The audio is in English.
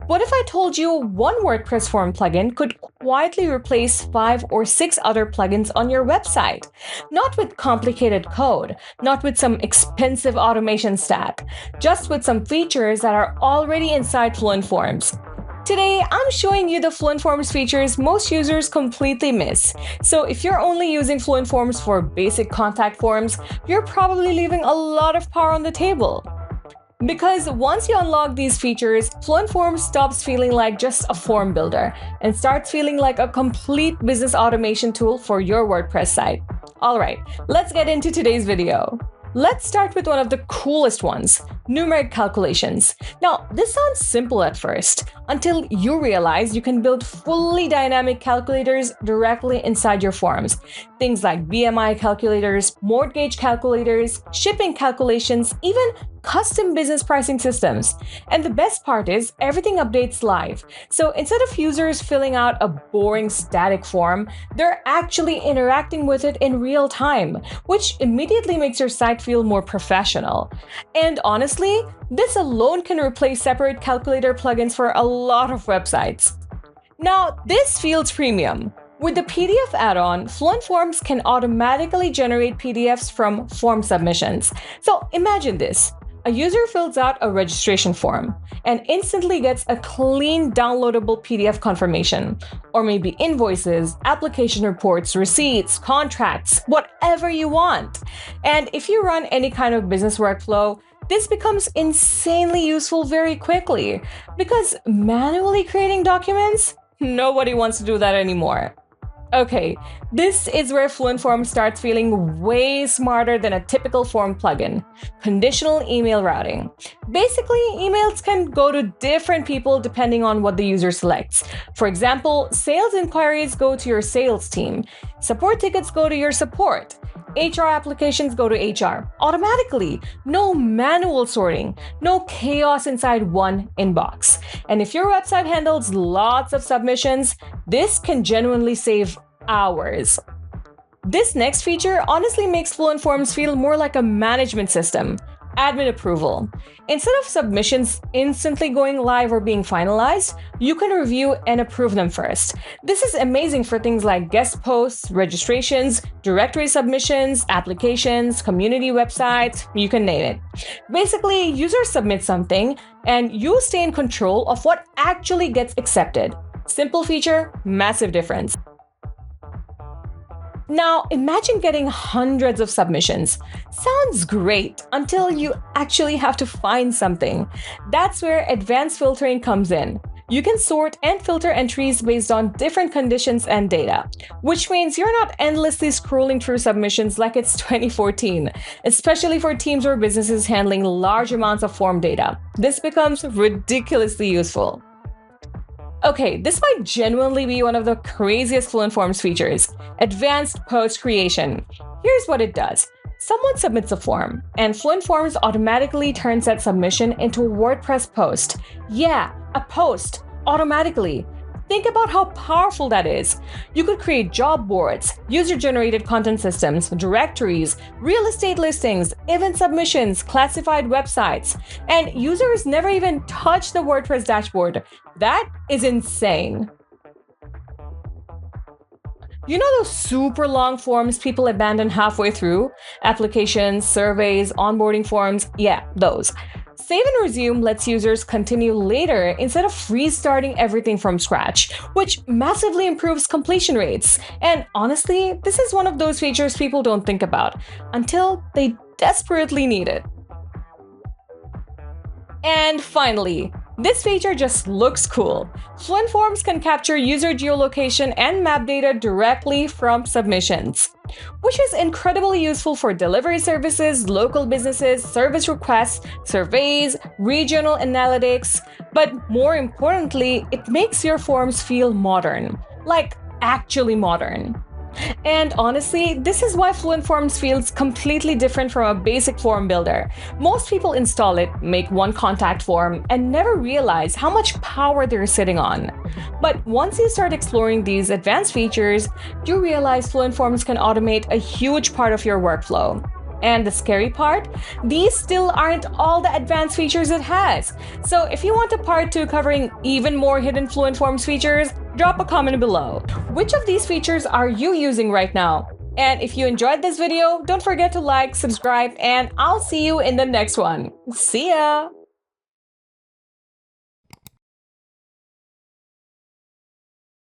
What if I told you one WordPress form plugin could quietly replace 5 or 6 other plugins on your website? Not with complicated code, not with some expensive automation stack, just with some features that are already inside Fluent Forms. Today, I'm showing you the Fluent Forms features most users completely miss. So if you're only using Fluent Forms for basic contact forms, you're probably leaving a lot of power on the table. Because once you unlock these features, Fluent Forms stops feeling like just a form builder and starts feeling like a complete business automation tool for your WordPress site. Alright, let's get into today's video. Let's start with one of the coolest ones, numeric calculations. Now, this sounds simple at first, until you realize you can build fully dynamic calculators directly inside your forms. Things like BMI calculators, mortgage calculators, shipping calculations, even custom business pricing systems. And the best part is, everything updates live. So instead of users filling out a boring static form, they're actually interacting with it in real time, which immediately makes your site feel more professional. And honestly, this alone can replace separate calculator plugins for a lot of websites. Now, this feels premium. With the PDF add-on, Fluent Forms can automatically generate PDFs from form submissions. So imagine this. A user fills out a registration form and instantly gets a clean downloadable PDF confirmation, or maybe invoices, application reports, receipts, contracts, whatever you want. And if you run any kind of business workflow, this becomes insanely useful very quickly, because manually creating documents? Nobody wants to do that anymore. Okay, this is where Fluent Forms starts feeling way smarter than a typical form plugin. Conditional email routing. Basically, emails can go to different people depending on what the user selects. For example, sales inquiries go to your sales team. Support tickets go to your support. HR applications go to HR automatically. No manual sorting, no chaos inside one inbox. And if your website handles lots of submissions, this can genuinely save hours. This next feature honestly makes Fluent Forms feel more like a management system. Admin approval. Instead of submissions instantly going live or being finalized, you can review and approve them first. This is amazing for things like guest posts, registrations, directory submissions, applications, community websites, you can name it. Basically, users submit something and you stay in control of what actually gets accepted. Simple feature, massive difference. Now, imagine getting hundreds of submissions. Sounds great until you actually have to find something. That's where advanced filtering comes in. You can sort and filter entries based on different conditions and data, which means you're not endlessly scrolling through submissions like it's 2014, especially for teams or businesses handling large amounts of form data. This becomes ridiculously useful. Okay, this might genuinely be one of the craziest Fluent Forms features, advanced post creation. Here's what it does. Someone submits a form, and Fluent Forms automatically turns that submission into a WordPress post. Yeah, a post, automatically. Think about how powerful that is. You could create job boards, user-generated content systems, directories, real estate listings, event submissions, classified websites, and users never even touch the WordPress dashboard. That is insane. You know those super long forms people abandon halfway through? Applications, surveys, onboarding forms? Yeah, those. Save and resume lets users continue later instead of restarting everything from scratch, which massively improves completion rates. And honestly, this is one of those features people don't think about until they desperately need it. And finally, this feature just looks cool. Fluent Forms can capture user geolocation and map data directly from submissions, which is incredibly useful for delivery services, local businesses, service requests, surveys, regional analytics. But more importantly, it makes your forms feel modern, like actually modern. And honestly, this is why Fluent Forms feels completely different from a basic form builder. Most people install it, make one contact form, and never realize how much power they're sitting on. But once you start exploring these advanced features, you realize Fluent Forms can automate a huge part of your workflow. And the scary part? These still aren't all the advanced features it has. So if you want a part 2 covering even more hidden Fluent Forms features, drop a comment below. Which of these features are you using right now? And if you enjoyed this video, don't forget to like, subscribe, and I'll see you in the next one. See ya!